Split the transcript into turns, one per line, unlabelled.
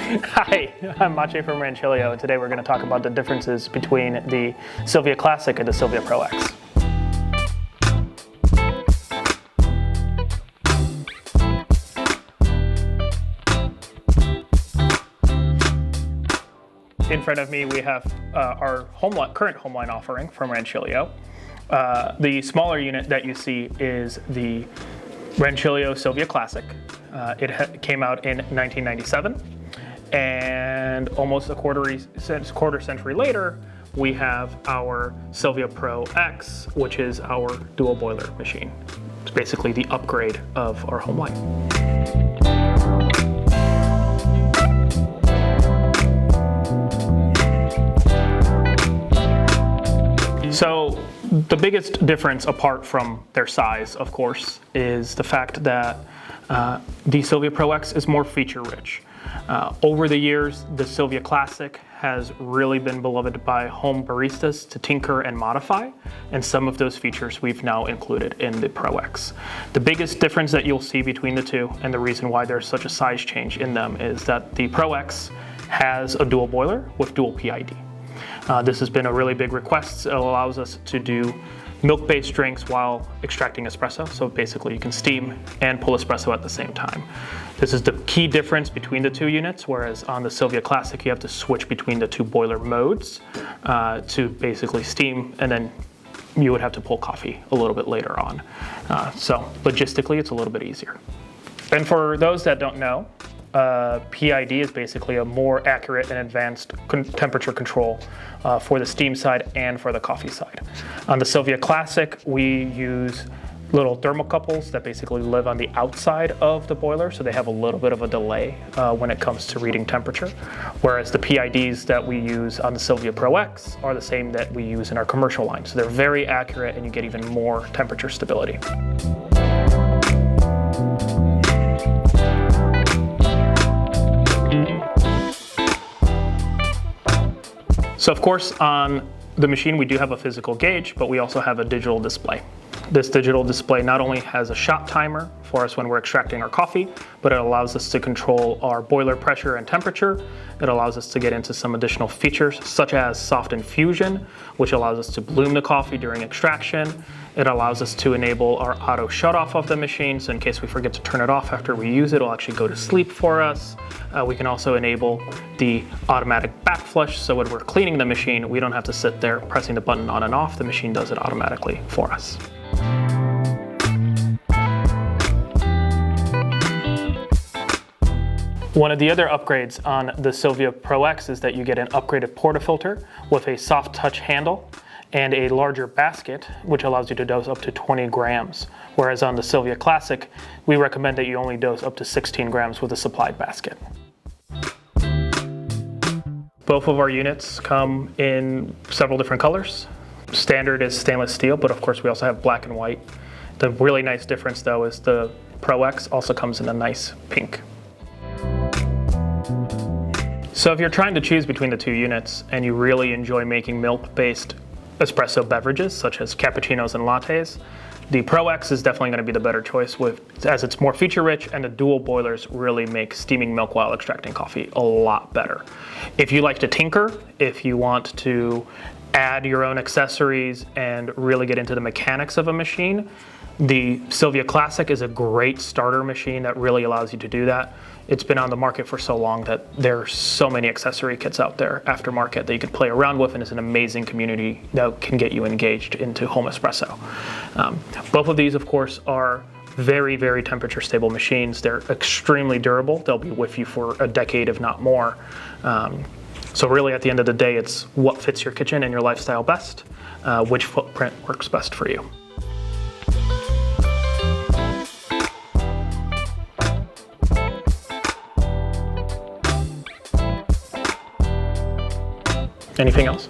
Hi, I'm Maciej from Rancilio, and today we're going to talk about the differences between the Silvia Classic and the Silvia Pro X. In front of me we have our current Homeline offering from Rancilio. The smaller unit that you see is the Rancilio Silvia Classic. It came out in 1997, and almost a quarter century later, we have our Silvia Pro X, which is our dual boiler machine. It's basically the upgrade of our Homeline. So the biggest difference, apart from their size, of course, is the fact that the Silvia Pro X is more feature-rich. Over the years, the Silvia Classic has really been beloved by home baristas to tinker and modify, and some of those features we've now included in the Pro X. The biggest difference that you'll see between the two, and the reason why there's such a size change in them, is that the Pro X has a dual boiler with dual PID. This has been a really big request. It allows us to do milk-based drinks while extracting espresso. So basically you can steam and pull espresso at the same time. This is the key difference between the two units, whereas on the Silvia Classic you have to switch between the two boiler modes to basically steam, and then you would have to pull coffee a little bit later on. So logistically it's a little bit easier. And for those that don't know, PID is basically a more accurate and advanced temperature control for the steam side and for the coffee side. On the Silvia Classic, we use little thermocouples that basically live on the outside of the boiler, so they have a little bit of a delay when it comes to reading temperature, whereas the PIDs that we use on the Silvia Pro X are the same that we use in our commercial line. So they're very accurate and you get even more temperature stability. So of course, on the machine we do have a physical gauge, but we also have a digital display. This digital display not only has a shot timer for us when we're extracting our coffee, but it allows us to control our boiler pressure and temperature. It allows us to get into some additional features, such as soft infusion, which allows us to bloom the coffee during extraction. It allows us to enable our auto shut off of the machine, so in case we forget to turn it off after we use it, it'll actually go to sleep for us. We can also enable the automatic back flush, so when we're cleaning the machine, we don't have to sit there pressing the button on and off. The machine does it automatically for us. One of the other upgrades on the Silvia Pro X is that you get an upgraded portafilter with a soft touch handle and a larger basket, which allows you to dose up to 20 grams. Whereas on the Silvia Classic, we recommend that you only dose up to 16 grams with a supplied basket. Both of our units come in several different colors. Standard is stainless steel, but of course we also have black and white. The really nice difference though is the Pro X also comes in a nice pink. So if you're trying to choose between the two units and you really enjoy making milk-based espresso beverages such as cappuccinos and lattes, the Pro X is definitely going to be the better choice as it's more feature-rich, and the dual boilers really make steaming milk while extracting coffee a lot better. If you like to tinker, if you want to add your own accessories and really get into the mechanics of a machine, the Silvia Classic is a great starter machine that really allows you to do that. It's been on the market for so long that there are so many accessory kits out there aftermarket that you can play around with, and it's an amazing community that can get you engaged into home espresso. Both of these, of course, are very, very temperature stable machines. They're extremely durable. They'll be with you for a decade, if not more. So really at the end of the day, it's what fits your kitchen and your lifestyle best, which footprint works best for you. Anything else?